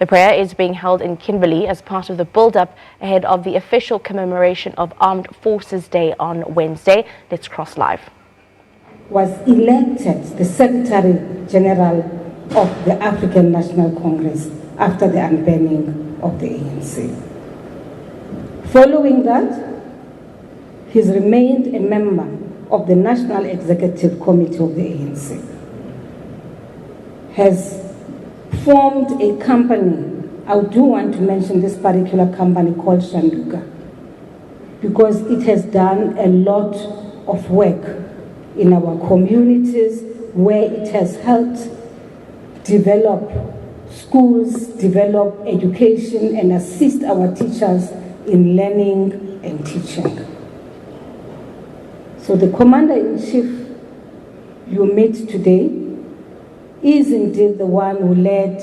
The prayer is being held in Kimberley as part of the build-up ahead of the official commemoration of Armed Forces Day on Wednesday. Let's cross live. Was elected the Secretary General of the African National Congress after the unbanning of the ANC. Following that, he's remained a member of the National Executive Committee of the ANC. Has formed a company. I do want to mention this particular company called Shanduka because it has done a lot of work in our communities where it has helped develop schools, develop education, and assist our teachers in learning and teaching. So the Commander-in-Chief you meet today is indeed the one who led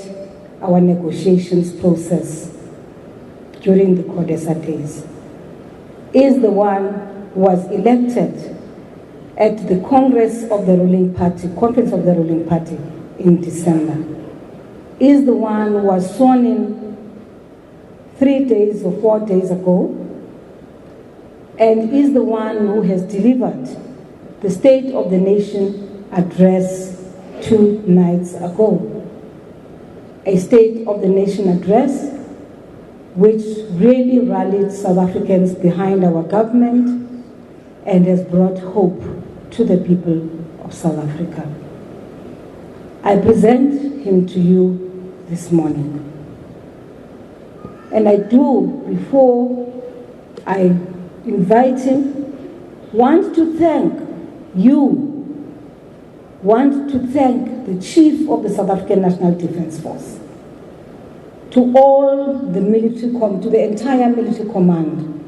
our negotiations process during the CODESA days, is the one who was elected at the Conference of the ruling party in December, is the one who was sworn in 3 days or 4 days ago, and is the one who has delivered the State of the Nation address 2 nights ago. A State of the Nation address which really rallied South Africans behind our government and has brought hope to the people of South Africa. I present him to you this morning. And I do, before I invite him, want to thank you, want to thank the Chief of the South African National Defence Force, to all the military, to the entire military command,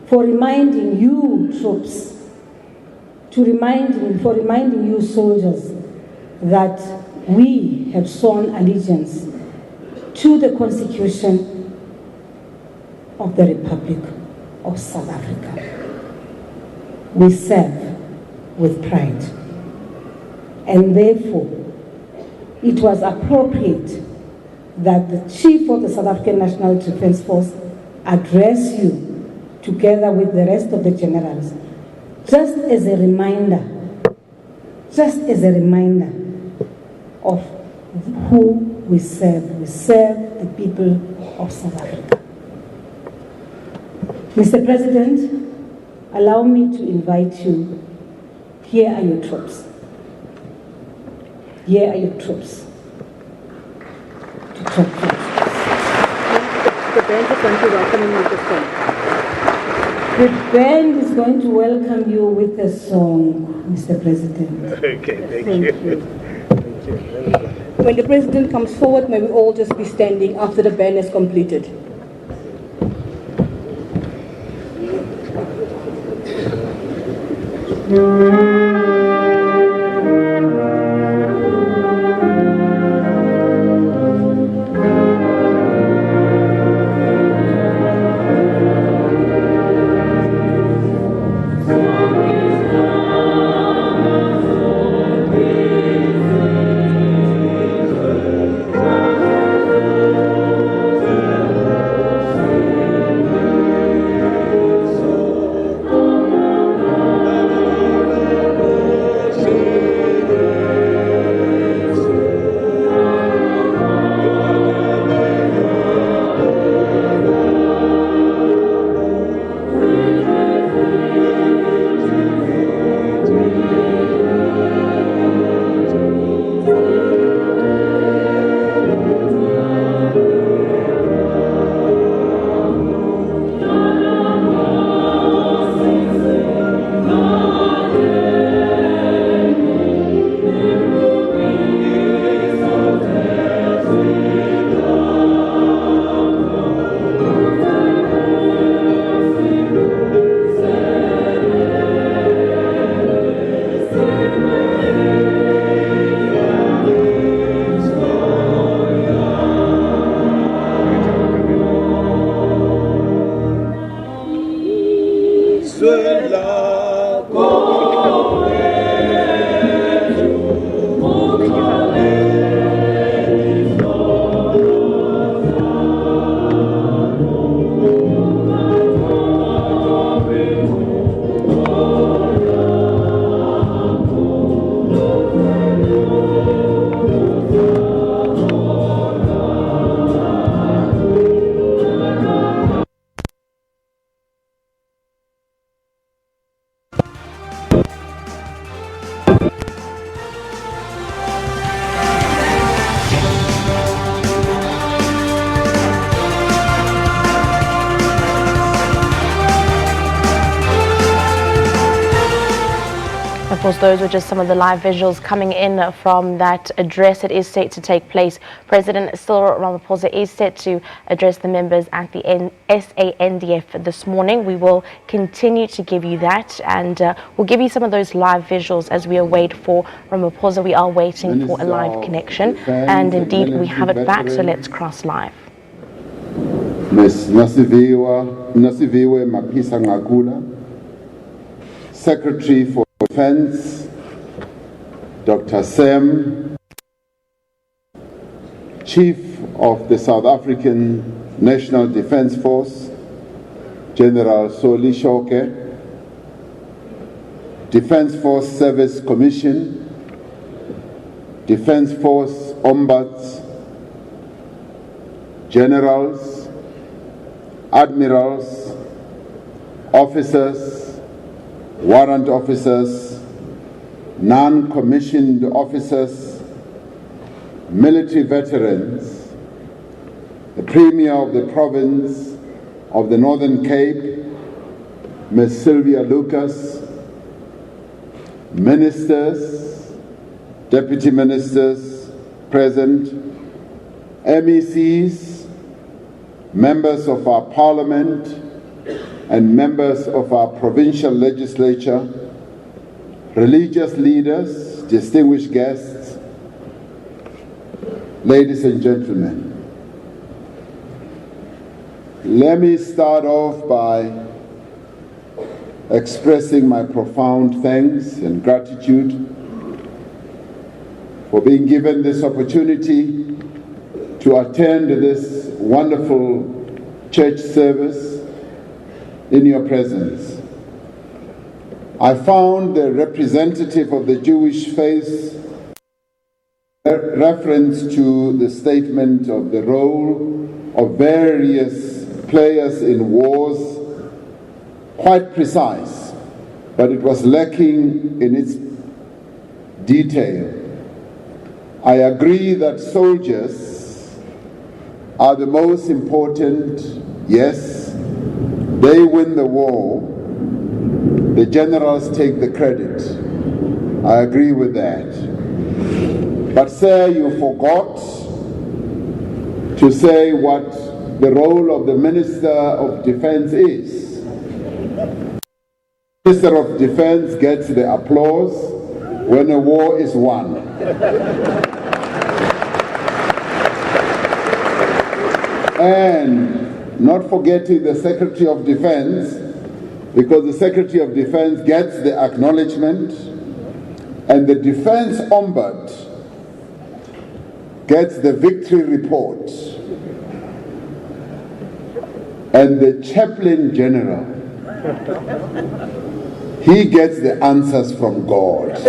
for reminding you troops, for reminding you soldiers that we have sworn allegiance to the Constitution of the Republic of South Africa. We serve with pride. And therefore, it was appropriate that the Chief of the South African National Defence Force address you together with the rest of the generals, just as a reminder of who we serve. We serve the people of South Africa. Mr. President, allow me to invite you. Here are your troops. Here are your troops to talk to us. The band is going to welcome you with a song. The band is going to welcome you with a song, Mr. President. Okay, thank you. When the President comes forward, may we all just be standing after the band is completed. course, those were just some of the live visuals coming in from that address. It is set to take place. President Cyril Ramaphosa is set to address the members at the SANDF this morning. We will continue to give you that, and we'll give you some of those live visuals as we await for Ramaphosa. We are waiting for a live connection, and indeed we have it back, so let's cross live. Ms. Nasiviwe Mapisa Ngakula, Secretary for Defense, Dr. Sam, Chief of the South African National Defence Force, General Soli Shoke, Defence Force Service Commission, Defence Force Ombuds, Generals, Admirals, Officers, Warrant Officers, non-commissioned officers, military veterans, the Premier of the Province of the Northern Cape, Ms. Sylvia Lucas, ministers, deputy ministers present, MECs, members of our Parliament, and members of our provincial legislature, religious leaders, distinguished guests, ladies and gentlemen. Let me start off by expressing my profound thanks and gratitude for being given this opportunity to attend this wonderful church service in your presence. I found the representative of the Jewish faith reference to the statement of the role of various players in wars quite precise, but it was lacking in its detail. I agree that soldiers are the most important, yes. They win the war, the generals take the credit. I agree with that. But sir, you forgot to say what the role of the Minister of Defense is. The Minister of Defense gets the applause when a war is won. And not forgetting the Secretary of Defense, because the Secretary of Defense gets the acknowledgement, and the Defense Ombud gets the victory report, and the Chaplain General, he gets the answers from God.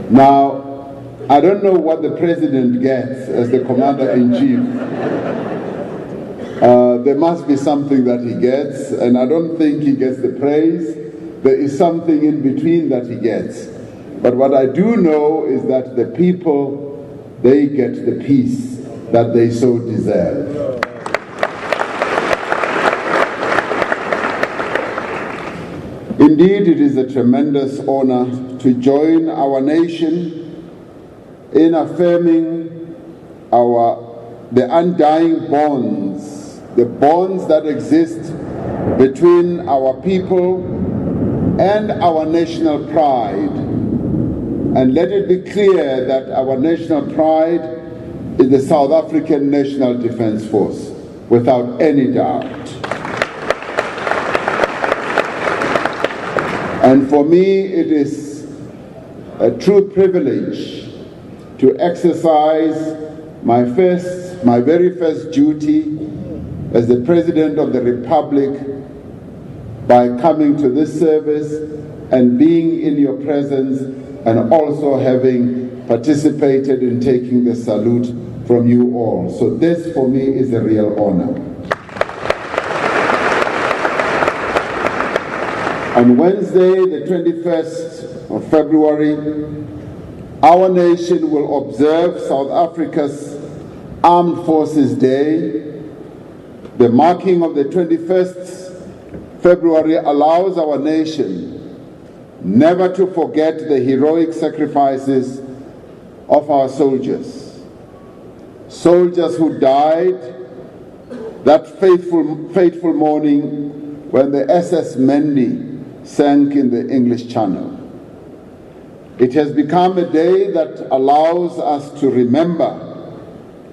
Now, I don't know what the President gets as the Commander-in-Chief. There must be something that he gets, and I don't think he gets the praise. There is something in between that he gets. But what I do know is that the people, they get the peace that they so deserve. Indeed, it is a tremendous honor to join our nation in affirming the undying bonds, the bonds that exist between our people and our national pride. And let it be clear that our national pride is the South African National Defence Force, without any doubt. And for me, it is a true privilege to exercise my very first duty as the President of the Republic by coming to this service and being in your presence, and also having participated in taking the salute from you all. So this for me is a real honor. On Wednesday, the 21st of February, our nation will observe South Africa's Armed Forces Day The marking of the 21st February allows our nation never to forget the heroic sacrifices of our soldiers. Soldiers who died that fateful morning when the SS Mendi sank in the English Channel. It has become a day that allows us to remember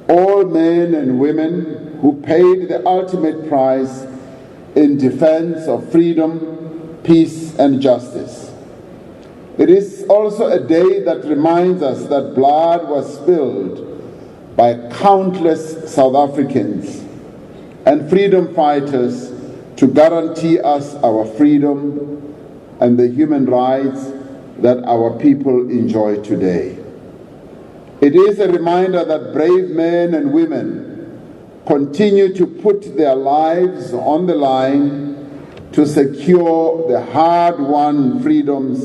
all men and women who paid the ultimate price in defense of freedom, peace, and justice. It is also a day that reminds us that blood was spilled by countless South Africans and freedom fighters to guarantee us our freedom and the human rights that our people enjoy today. It is a reminder that brave men and women continue to put their lives on the line to secure the hard-won freedoms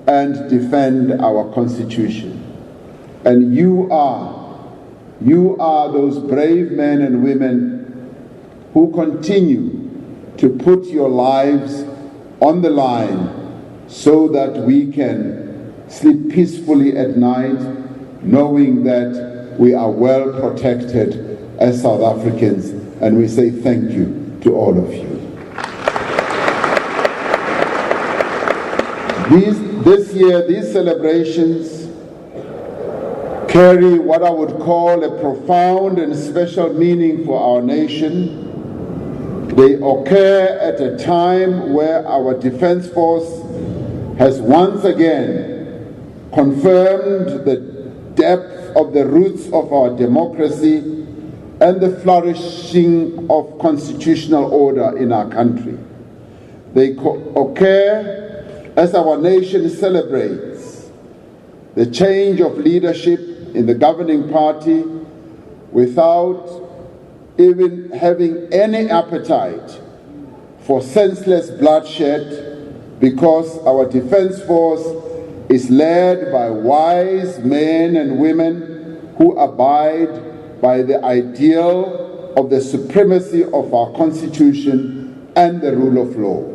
and defend our Constitution. And you are those brave men and women who continue to put your lives on the line so that we can sleep peacefully at night, knowing that we are well protected as South Africans, and we say thank you to all of you. This year, these celebrations carry what I would call a profound and special meaning for our nation. They occur at a time where our Defence Force has once again confirmed the depth of the roots of our democracy and the flourishing of constitutional order in our country. They occur as our nation celebrates the change of leadership in the governing party without even having any appetite for senseless bloodshed, because our Defence Force is led by wise men and women who abide by the ideal of the supremacy of our Constitution and the rule of law.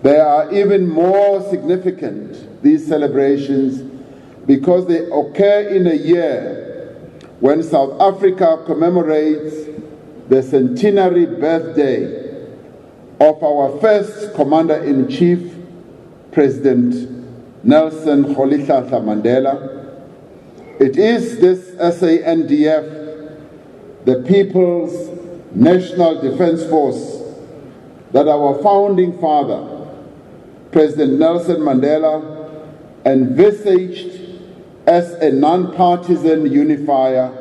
They are even more significant, these celebrations, because they occur in a year when South Africa commemorates the centenary birthday of our first Commander-in-Chief, President Nelson Rolihlahla Mandela. It is this SANDF, the People's National Defence Force, that our founding father, President Nelson Mandela, envisaged as a non-partisan unifier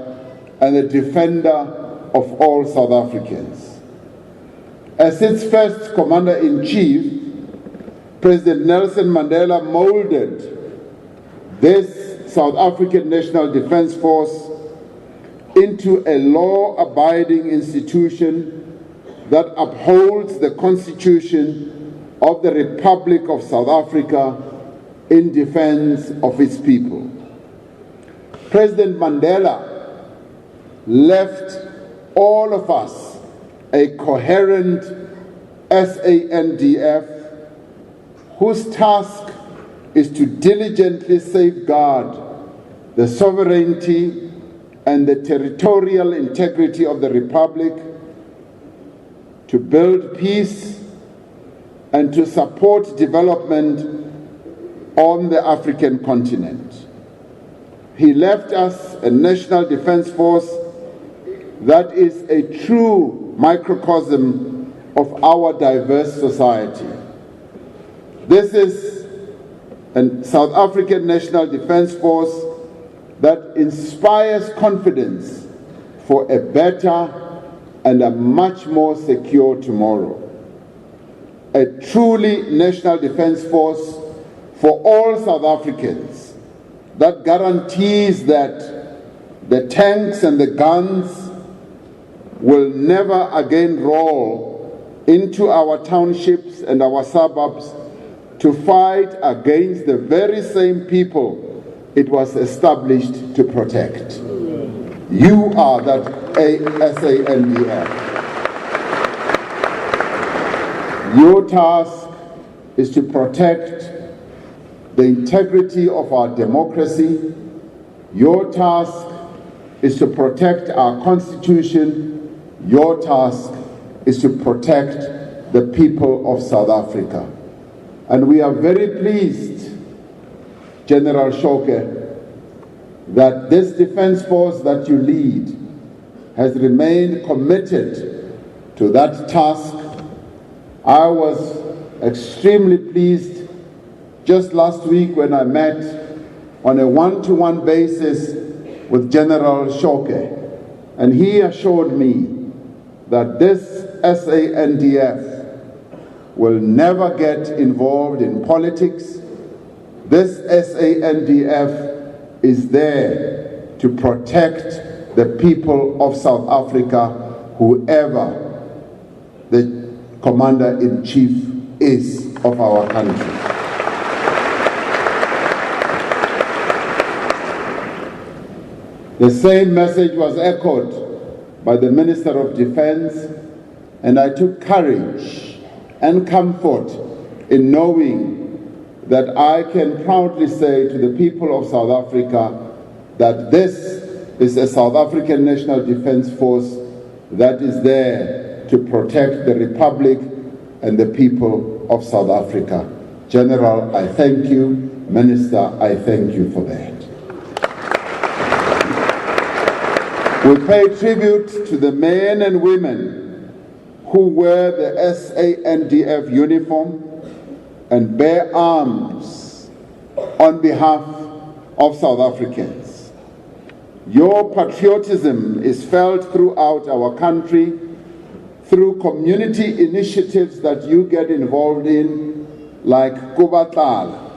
and a defender of all South Africans. As its first Commander-in-Chief, President Nelson Mandela molded this South African National Defence Force into a law-abiding institution that upholds the Constitution of the Republic of South Africa in defense of its people. President Mandela left all of us a coherent SANDF whose task is to diligently safeguard the sovereignty and the territorial integrity of the Republic, to build peace and to support development on the African continent. He left us a National Defence Force that is a true microcosm of our diverse society. This is a South African National Defence Force that inspires confidence for a better and a much more secure tomorrow. A truly National Defence Force for all South Africans that guarantees that the tanks and the guns will never again roll into our townships and our suburbs to fight against the very same people it was established to protect. You are that SANDF. Your task is to protect the integrity of our democracy. Your task is to protect our Constitution. Your task is to protect the people of South Africa. And we are very pleased, General Shoke, that this defense force that you lead has remained committed to that task. I was extremely pleased just last week when I met on a one-to-one basis with General Shoke, and he assured me that this SANDF will never get involved in politics. This SANDF is there to protect the people of South Africa, whoever the Commander-in-Chief is of our country. The same message was echoed by the Minister of Defense, and I took courage and comfort in knowing that I can proudly say to the people of South Africa that this is a South African National Defense Force that is there to protect the Republic and the people of South Africa. General, I thank you. Minister, I thank you for that. We pay tribute to the men and women who wear the SANDF uniform and bear arms on behalf of South Africans. Your patriotism is felt throughout our country through community initiatives that you get involved in, like Kubatlala.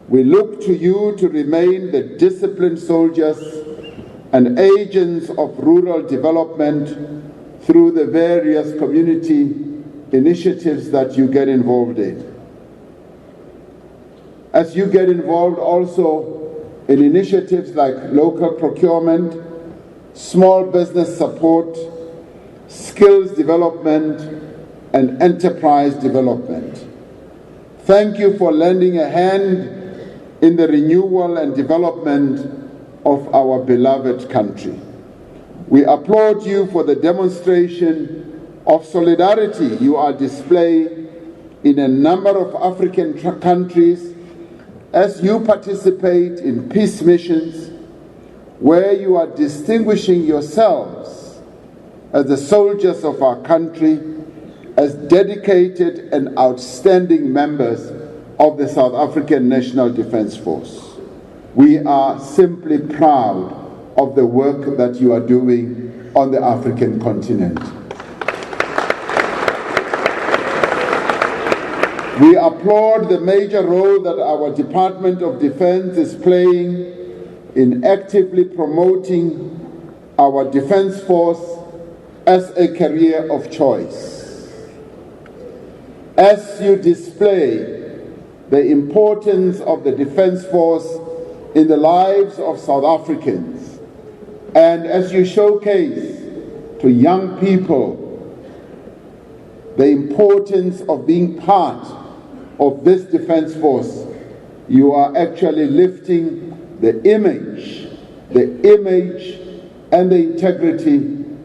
We look to you to remain the disciplined soldiers and agents of rural development through the various community initiatives that you get involved in. As you get involved also in initiatives like local procurement, small business support, skills development, and enterprise development. Thank you for lending a hand in the renewal and development of our beloved country. We applaud you for the demonstration of solidarity you are displaying in a number of African countries as you participate in peace missions where you are distinguishing yourselves as the soldiers of our country, as dedicated and outstanding members of the South African National Defense Force. We are simply proud of the work that you are doing on the African continent. We applaud the major role that our Department of Defense is playing in actively promoting our defense force as a career of choice. As you display the importance of the defense force in the lives of South Africans, and as you showcase to young people the importance of being part of this defense force, you are actually lifting the image and the integrity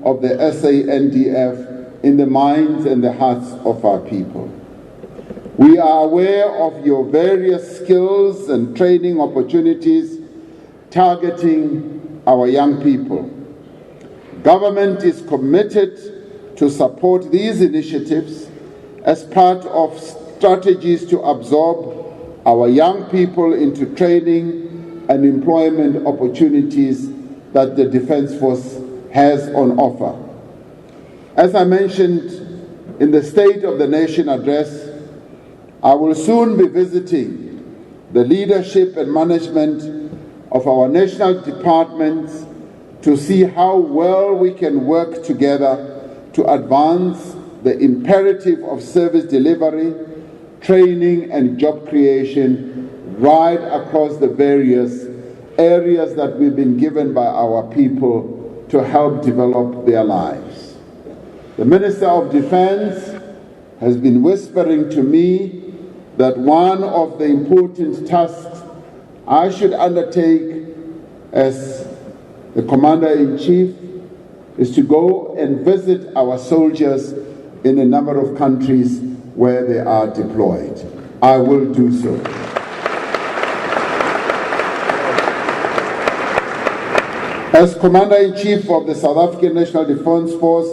of the SANDF in the minds and the hearts of our people. We are aware of your various skills and training opportunities targeting our young people. Government is committed to support these initiatives as part of strategies to absorb our young people into training and employment opportunities that the Defense Force has on offer. As I mentioned in the State of the Nation address, I will soon be visiting the leadership and management of our national departments to see how well we can work together to advance the imperative of service delivery, training and job creation right across the various areas that we've been given by our people to help develop their lives. The Minister of Defense has been whispering to me that one of the important tasks I should undertake as the Commander-in-Chief is to go and visit our soldiers in a number of countries where they are deployed. I will do so. As Commander-in-Chief of the South African National Defence Force,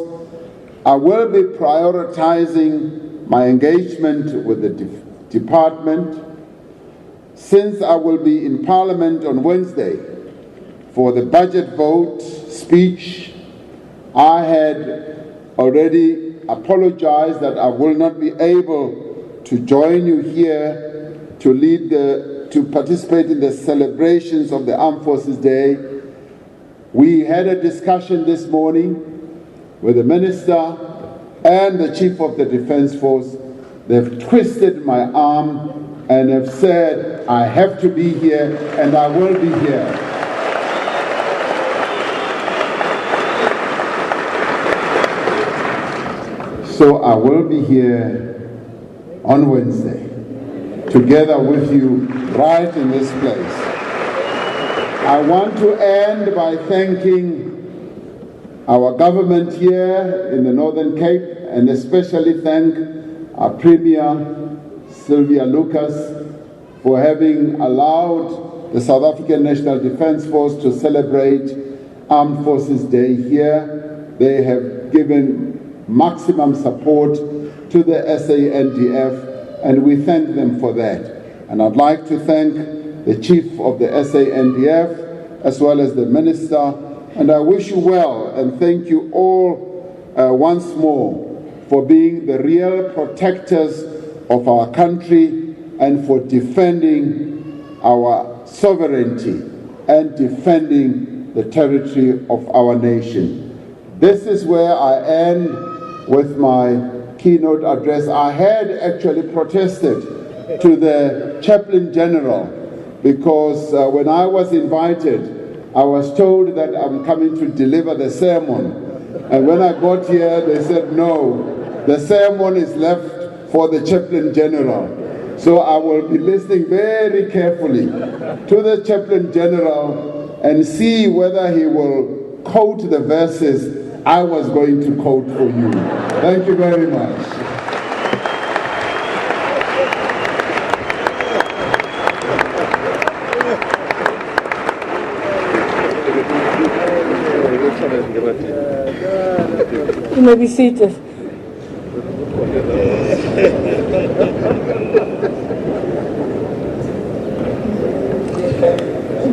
I will be prioritizing my engagement with the department. Since I will be in Parliament on Wednesday for the budget vote speech, I had already apologized that I will not be able to join you here to participate in the celebrations of the Armed Forces Day. We had a discussion this morning with the Minister and the Chief of the Defence Force. They've twisted my arm and have said I have to be here, and I will be here. So I will be here on Wednesday, together with you right in this place. I want to end by thanking our government here in the Northern Cape, and especially thank our Premier, Sylvia Lucas, for having allowed the South African National Defence Force to celebrate Armed Forces Day here. They have given maximum support to the SANDF, and we thank them for that. And I'd like to thank the Chief of the SANDF as well as the Minister, and I wish you well and thank you all once more for being the real protectors of our country and for defending our sovereignty and defending the territory of our nation. This is where I end with my keynote address. I had actually protested to the Chaplain General because when I was invited, I was told that I'm coming to deliver the sermon. And when I got here, they said, no, the sermon is left for the Chaplain General. So I will be listening very carefully to the Chaplain General and see whether he will quote the verses I was going to quote for you. Thank you very much. You may be seated.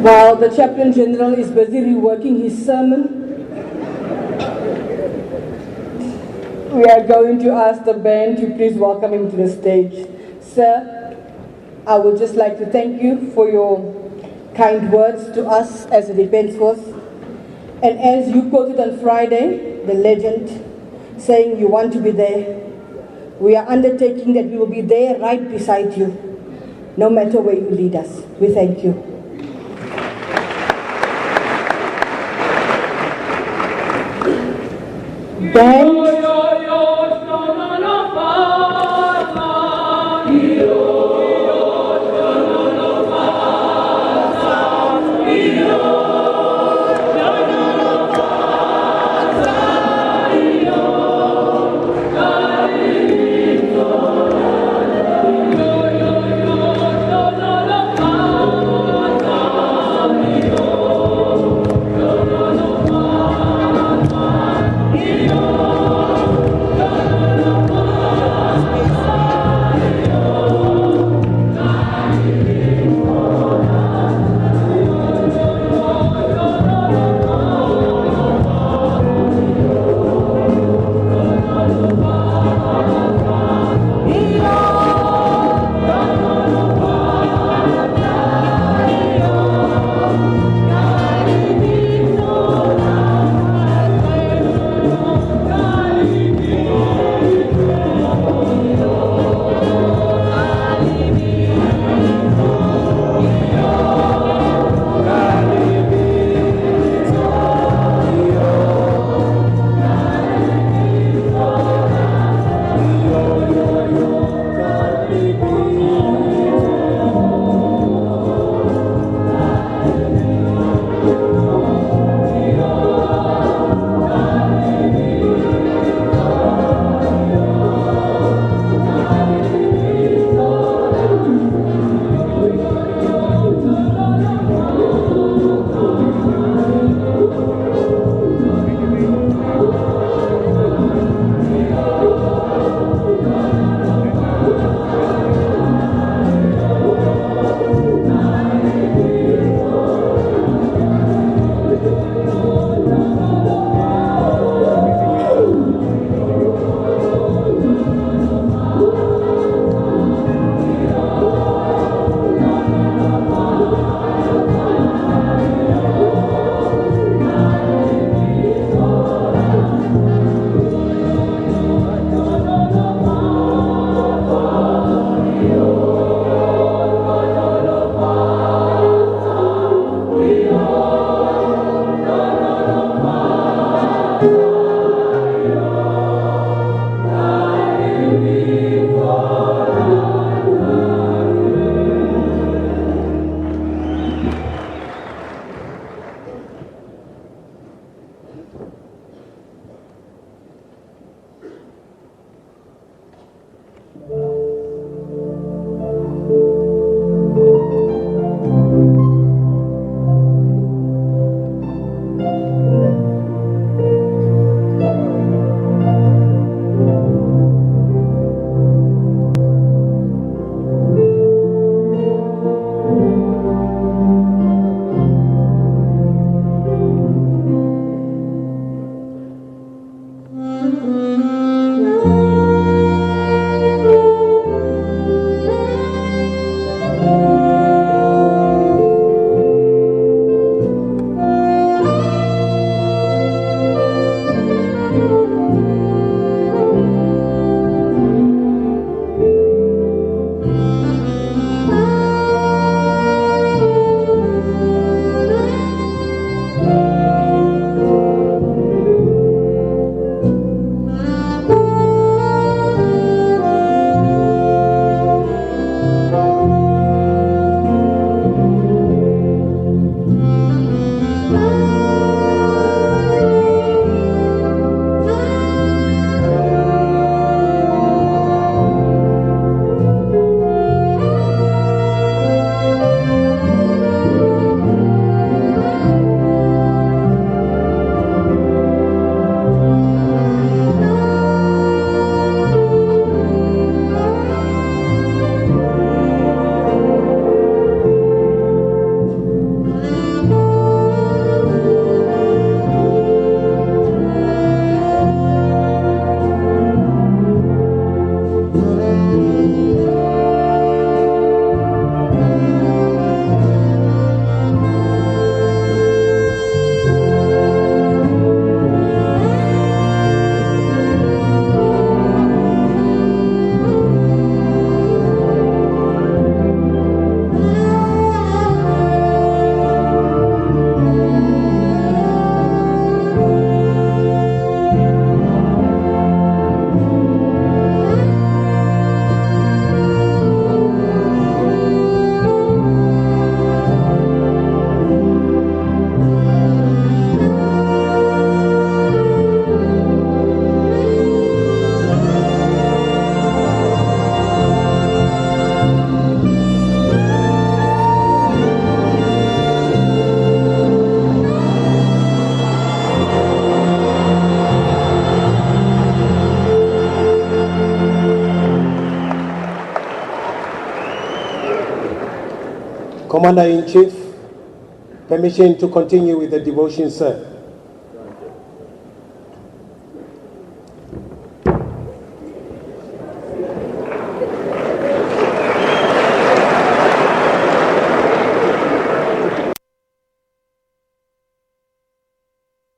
While the Chaplain General is busy reworking his sermon, we are going to ask the band to please welcome him to the stage. Sir, I would just like to thank you for your kind words to us as a Defence Force. And as you quoted on Friday, the legend, saying you want to be there, we are undertaking that we will be there right beside you, no matter where you lead us. We thank you. Band. Commander-in-Chief, permission to continue with the devotion, sir.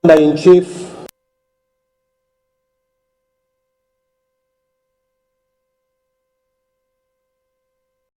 Commander-in-Chief,